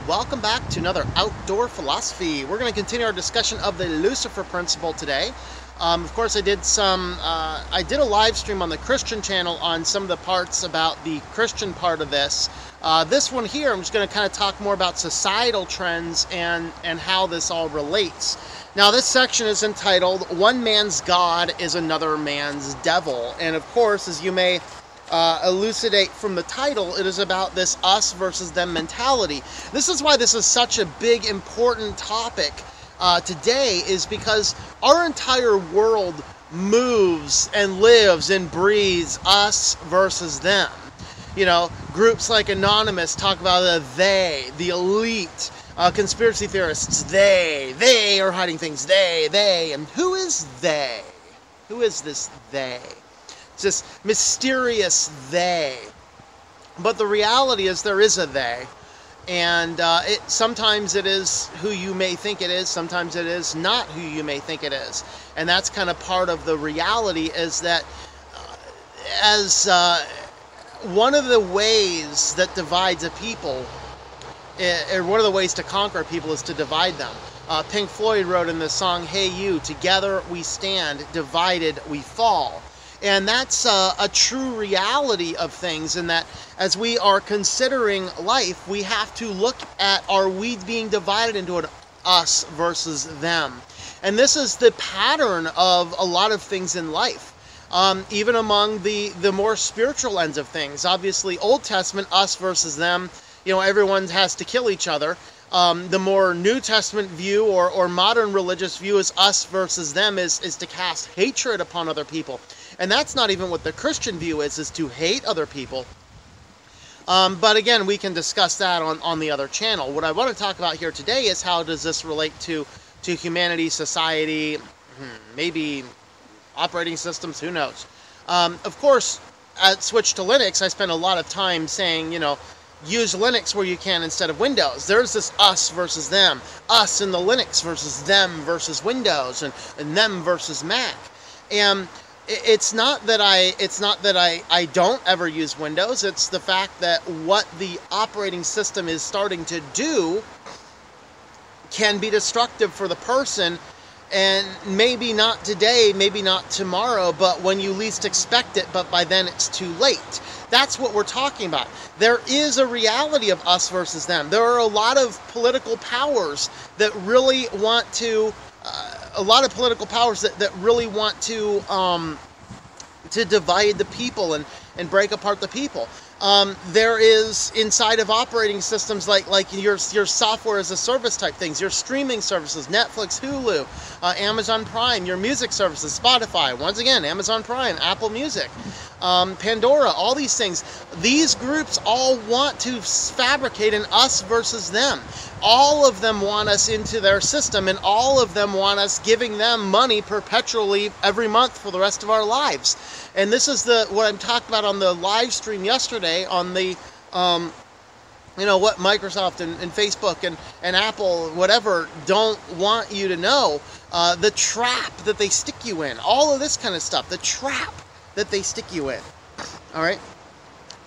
welcome back to another Outdoor Philosophy. We're going to continue our discussion of the Lucifer principle today. Of course, I did a live stream on the Christian channel on some of the parts about the Christian part of this. This one here, I'm just going to kind of talk more about societal trends and how this all relates. Now, this section is entitled, One Man's God is Another Man's Devil. And of course, as you may elucidate from the title, it is about this us versus them mentality. This is why this is such a big, important topic today, is because our entire world moves and lives and breathes us versus them. You know, groups like Anonymous talk about the elite, conspiracy theorists, they are hiding things, they, and who is they? Who is this they? It's this mysterious they. But the reality is there is a they. And sometimes it is who you may think it is, sometimes it is not who you may think it is. And that's kind of part of the reality, is that one of the ways that divides a people, or one of the ways to conquer people, is to divide them. Pink Floyd wrote in the song, "Hey You, together we stand, divided we fall." And that's a true reality of things, in that as we are considering life, we have to look at, are we being divided into an us versus them? And this is the pattern of a lot of things in life, even among the more spiritual ends of things. Obviously, Old Testament, us versus them, you know, everyone has to kill each other. The more New Testament view or modern religious view is us versus them, is to cast hatred upon other people. And that's not even what the Christian view is to hate other people. But again, we can discuss that on the other channel. What I want to talk about here today is how does this relate to humanity, society, maybe operating systems, who knows. Of course, at Switch to Linux, I spend a lot of time saying, you know, use Linux where you can instead of Windows. There's this us versus them. Us in the Linux versus them versus Windows, and them versus Mac. And it's not that I don't ever use Windows. It's the fact that what the operating system is starting to do can be destructive for the person, and maybe not today, maybe not tomorrow, but when you least expect it, but by then it's too late. That's what we're talking about. There is a reality of us versus them. There are a lot of political powers that really want to that really want to divide the people and break apart the people. There is, inside of operating systems, like your software as a service type things, your streaming services, Netflix, Hulu, Amazon Prime, your music services, Spotify, once again, Amazon Prime, Apple Music, Pandora, all these things. These groups all want to fabricate an us versus them. All of them want us into their system, and all of them want us giving them money perpetually every month for the rest of our lives. And this is what I'm talking about on the live stream yesterday on the, you know, what Microsoft and Facebook and Apple, whatever, don't want you to know. The trap that they stick you in. All of this kind of stuff. The trap that they stick you in. All right?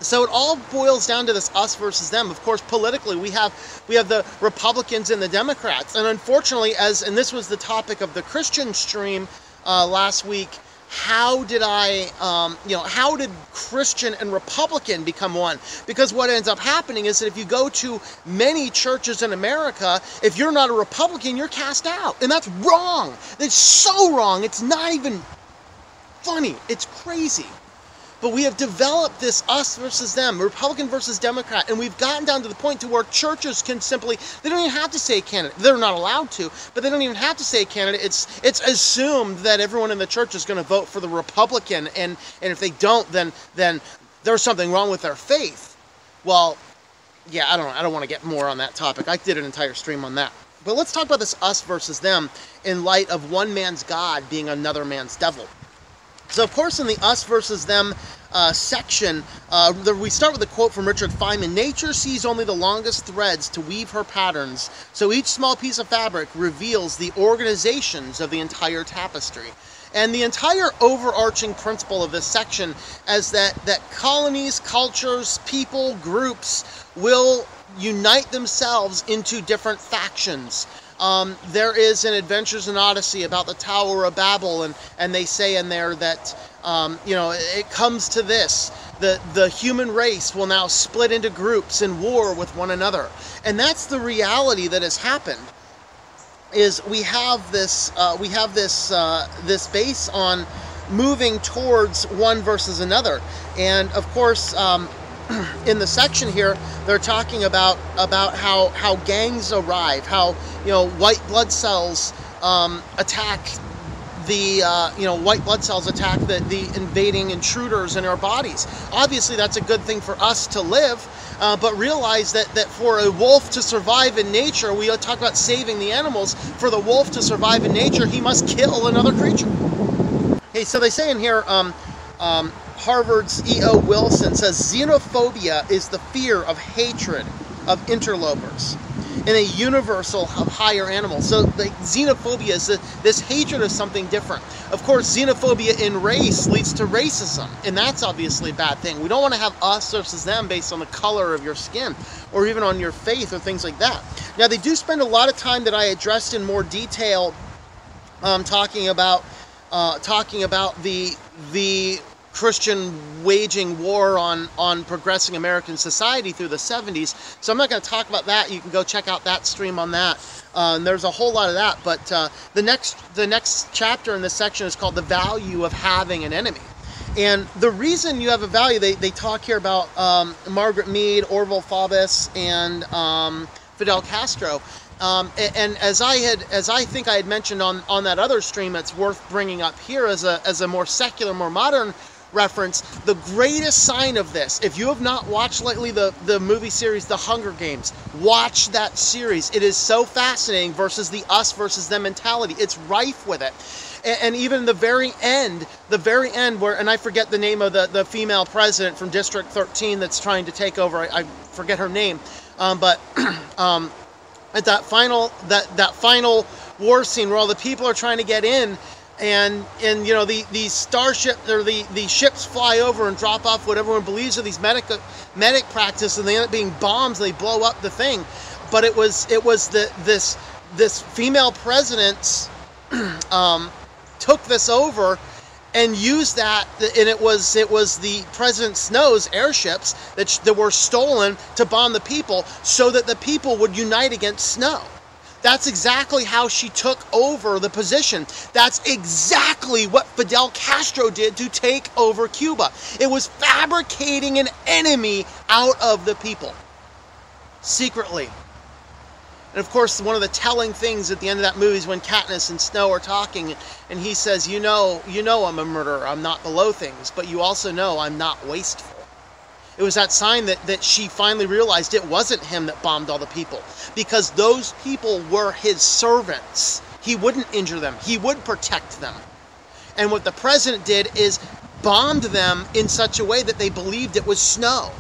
So it all boils down to this us versus them. Of course, politically, we have the Republicans and the Democrats. And unfortunately, and this was the topic of the Christian stream last week, how did Christian and Republican become one? Because what ends up happening is that if you go to many churches in America, if you're not a Republican, you're cast out. And that's wrong. It's so wrong. It's not even funny. It's crazy. But we have developed this us versus them, Republican versus Democrat, and we've gotten down to the point to where churches can simply, they don't even have to say a candidate. They're not allowed to, but they don't even have to say a candidate. It's assumed that everyone in the church is going to vote for the Republican, and if they don't, then there's something wrong with their faith. Well, yeah, I don't want to get more on that topic. I did an entire stream on that. But let's talk about this us versus them in light of one man's God being another man's devil. So, of course, in the us versus them section, we start with a quote from Richard Feynman. Nature sees only the longest threads to weave her patterns, so each small piece of fabric reveals the organizations of the entire tapestry. And the entire overarching principle of this section is that colonies, cultures, people, groups will unite themselves into different factions. There is an Adventures in Odyssey about the Tower of Babel, and they say in there that, it comes to this. The human race will now split into groups in war with one another. And that's the reality that has happened, is we have this base on moving towards one versus another. And of course, in the section here, they're talking about how gangs arrive, how white blood cells attack the invading intruders in our bodies. Obviously, that's a good thing for us to live, but realize that for a wolf to survive in nature, we talk about saving the animals. For the wolf to survive in nature, he must kill another creature. Okay, so they say in here, Harvard's E.O. Wilson says, xenophobia is the fear of hatred of interlopers in a universal of higher animals. So the xenophobia is this hatred of something different. Of course, xenophobia in race leads to racism, and that's obviously a bad thing. We don't want to have us versus them based on the color of your skin or even on your faith or things like that. Now, they do spend a lot of time that I addressed in more detail talking about the Christian waging war on progressing American society through the 70s. So I'm not going to talk about that. You can go check out that stream on that. And there's a whole lot of that. But the next chapter in this section is called The Value of Having an Enemy. And the reason you have a value, they talk here about Margaret Mead, Orville Faubus, and Fidel Castro. And as I think I had mentioned on that other stream, it's worth bringing up here as a more secular, more modern reference. The greatest sign of this, if you have not watched lately the movie series The Hunger Games, watch that series. It is so fascinating versus the us versus them mentality. It's rife with it. And even the very end where, and I forget the name of the female president from District 13 that's trying to take over, I forget her name, but at that final war scene where all the people are trying to get in, and these starship or the ships fly over and drop off what everyone believes are these medic practices, and they end up being bombs and they blow up the thing. But it was this female president took this over and used that, and it was the President Snow's airships that were stolen to bomb the people so that the people would unite against Snow. That's exactly how she took over the position. That's exactly what Fidel Castro did to take over Cuba. It was fabricating an enemy out of the people, secretly. And of course, one of the telling things at the end of that movie is when Katniss and Snow are talking, and he says, you know I'm a murderer, I'm not below things, but you also know I'm not wasteful. It was that sign that she finally realized it wasn't him that bombed all the people, because those people were his servants. He wouldn't injure them. He would protect them. And what the president did is bombed them in such a way that they believed it was Snow,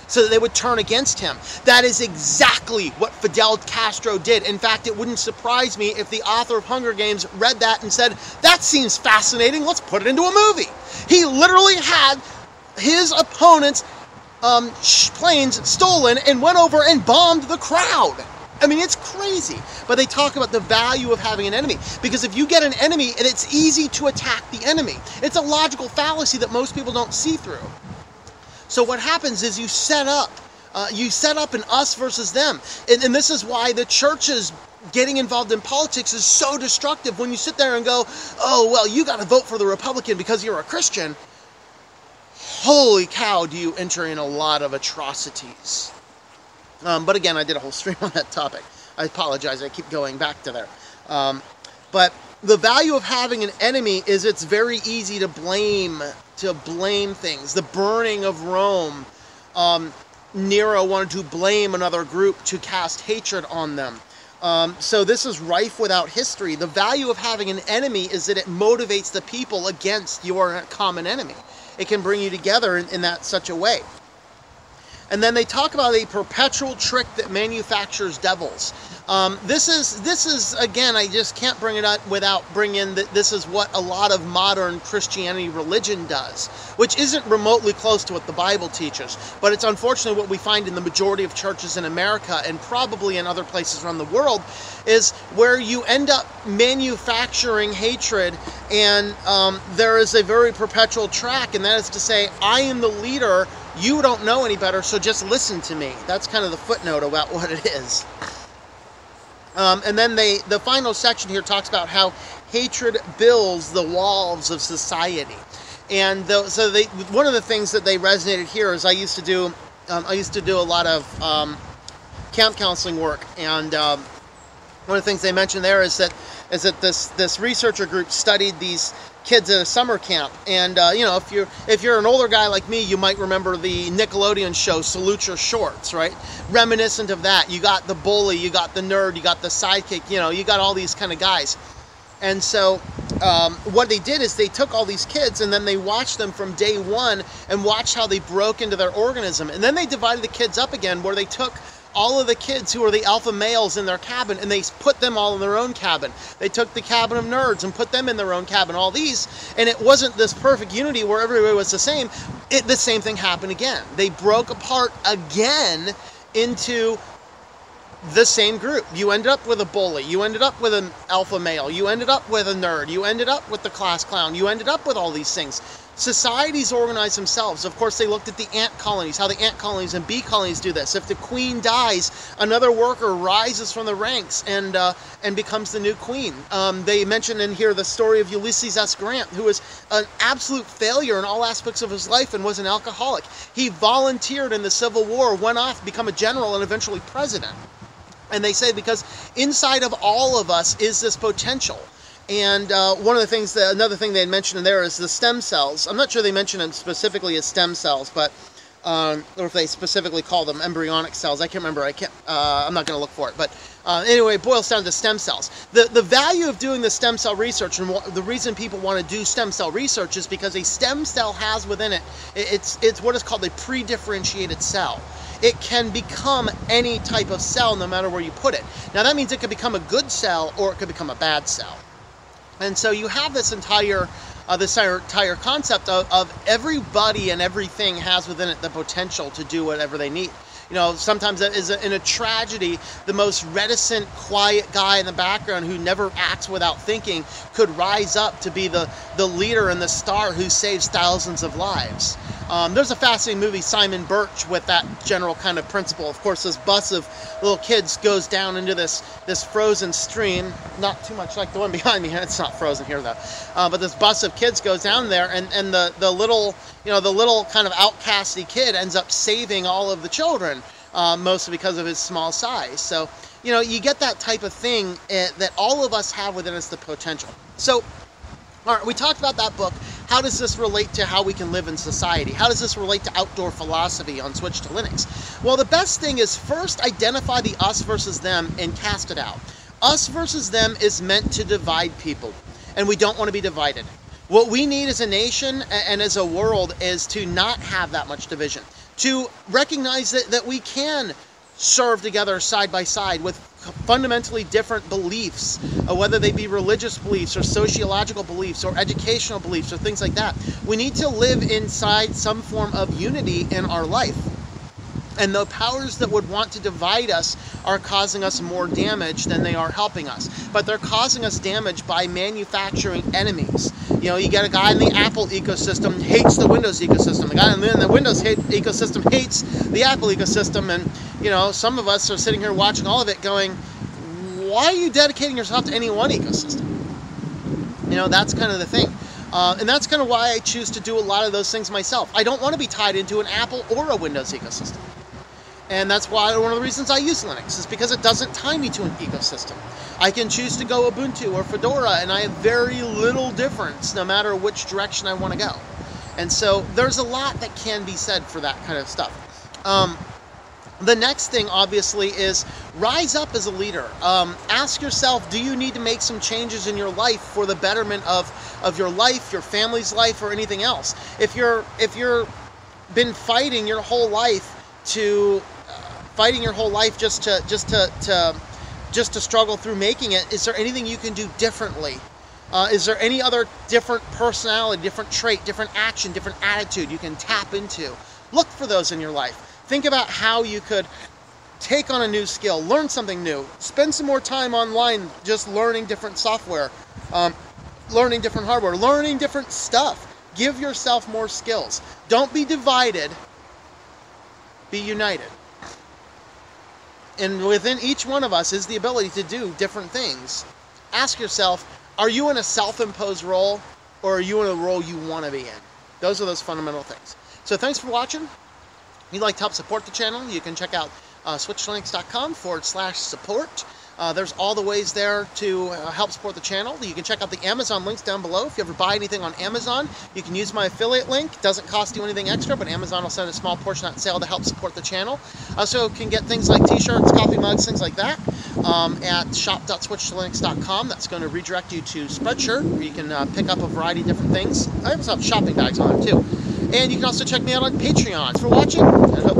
so that they would turn against him. That is exactly what Fidel Castro did. In fact, it wouldn't surprise me if the author of Hunger Games read that and said, that seems fascinating, let's put it into a movie. He literally had his opponent's planes stolen and went over and bombed the crowd. I mean, it's crazy. But they talk about the value of having an enemy, because if you get an enemy, and it's easy to attack the enemy. It's a logical fallacy that most people don't see through. So what happens is you set up an us versus them. And this is why the churches getting involved in politics is so destructive. When you sit there and go, oh, well, you got to vote for the Republican because you're a Christian. Holy cow, do you enter in a lot of atrocities. But again, I did a whole stream on that topic. I apologize, I keep going back to there. But the value of having an enemy is it's very easy to blame things. The burning of Rome, Nero wanted to blame another group to cast hatred on them. So this is rife without history. The value of having an enemy is that it motivates the people against your common enemy. It can bring you together in that such a way. And then they talk about a perpetual trick that manufactures devils. This is again, I just can't bring it up without bringing in that this is what a lot of modern Christianity religion does, which isn't remotely close to what the Bible teaches, but it's unfortunately what we find in the majority of churches in America and probably in other places around the world, is where you end up manufacturing hatred, and there is a very perpetual track, and that is to say, I am the leader, you don't know any better, so just listen to me. That's kind of the footnote about what it is. And then the final section here talks about how hatred builds the walls of society. And one of the things that they resonated here is I used to do a lot of camp counseling work, and one of the things they mentioned there is that this researcher group studied these kids at a summer camp, and if you're an older guy like me, you might remember the Nickelodeon show Salute Your Shorts, right? Reminiscent of that. You got the bully, you got the nerd, you got the sidekick, you got all these kind of guys. And so what they did is they took all these kids and then they watched them from day one and watched how they broke into their organism, and then they divided the kids up again, where they took all of the kids who were the alpha males in their cabin, and they put them all in their own cabin. They took the cabin of nerds and put them in their own cabin, all these, and it wasn't this perfect unity where everybody was the same. The same thing happened again. They broke apart again into the same group. You ended up with a bully, you ended up with an alpha male, you ended up with a nerd, you ended up with the class clown, you ended up with all these things. Societies organize themselves. Of course, they looked at the ant colonies, how the ant colonies and bee colonies do this. If the queen dies, another worker rises from the ranks and becomes the new queen. They mention in here the story of Ulysses S. Grant, who was an absolute failure in all aspects of his life and was an alcoholic. He volunteered in the Civil War, went off to become a general and eventually president. And they say because inside of all of us is this potential. And one of the things, another thing they had mentioned in there is the stem cells. I'm not sure they mentioned them specifically as stem cells, but or if they specifically call them embryonic cells. I can't remember. I'm not going to look for it. But anyway, it boils down to stem cells. The value of doing the stem cell research, and the reason people want to do stem cell research, is because a stem cell has within it, it's what is called a pre-differentiated cell. It can become any type of cell no matter where you put it. Now that means it could become a good cell or it could become a bad cell. And so you have this entire concept of everybody and everything has within it the potential to do whatever they need. Sometimes in a tragedy, the most reticent, quiet guy in the background who never acts without thinking could rise up to be the leader and the star who saves thousands of lives. There's a fascinating movie, Simon Birch, with that general kind of principle. Of course, this bus of little kids goes down into this frozen stream, not too much like the one behind me. It's not frozen here though, but this bus of kids goes down there, and the little kind of outcasty kid ends up saving all of the children, mostly because of his small size. So you get that type of thing that all of us have within us, the potential. So all right, we talked about that book. How does this relate to how we can live in society? How does this relate to outdoor philosophy on Switch to Linux? Well, the best thing is first identify the us versus them and cast it out. Us versus them is meant to divide people, and we don't want to be divided. What we need as a nation and as a world is to not have that much division, to recognize that we can serve together side by side with fundamentally different beliefs, whether they be religious beliefs or sociological beliefs or educational beliefs or things like that. We need to live inside some form of unity in our life. And the powers that would want to divide us are causing us more damage than they are helping us. But they're causing us damage by manufacturing enemies. You get a guy in the Apple ecosystem hates the Windows ecosystem. The guy in the Windows ecosystem hates the Apple ecosystem. And, some of us are sitting here watching all of it going, why are you dedicating yourself to any one ecosystem? That's kind of the thing. And that's kind of why I choose to do a lot of those things myself. I don't want to be tied into an Apple or a Windows ecosystem. And that's why one of the reasons I use Linux is because it doesn't tie me to an ecosystem. I can choose to go Ubuntu or Fedora, and I have very little difference no matter which direction I want to go. And so there's a lot that can be said for that kind of stuff. The next thing, obviously, is rise up as a leader. Ask yourself, do you need to make some changes in your life for the betterment of your life, your family's life, or anything else? If you're been fighting your whole life to fighting your whole life just to struggle through making it, is there anything you can do differently? Is there any other different personality, different trait, different action, different attitude you can tap into? Look for those in your life. Think about how you could take on a new skill, learn something new, spend some more time online just learning different software, learning different hardware, learning different stuff. Give yourself more skills. Don't be divided, be united. And within each one of us is the ability to do different things. Ask yourself, are you in a self-imposed role, or are you in a role you want to be in? Those are those fundamental things. So thanks for watching. If you'd like to help support the channel, you can check out switchlinks.com/support. There's all the ways there to help support the channel. You can check out the Amazon links down below. If you ever buy anything on Amazon, you can use my affiliate link. It doesn't cost you anything extra, but Amazon will send a small portion of that sale to help support the channel. Also can get things like t-shirts, coffee mugs, things like that at shop.switchlinks.com. That's going to redirect you to Spreadshirt, where you can pick up a variety of different things. I also have shopping bags on it too. And you can also check me out on Patreon. Thanks for watching, and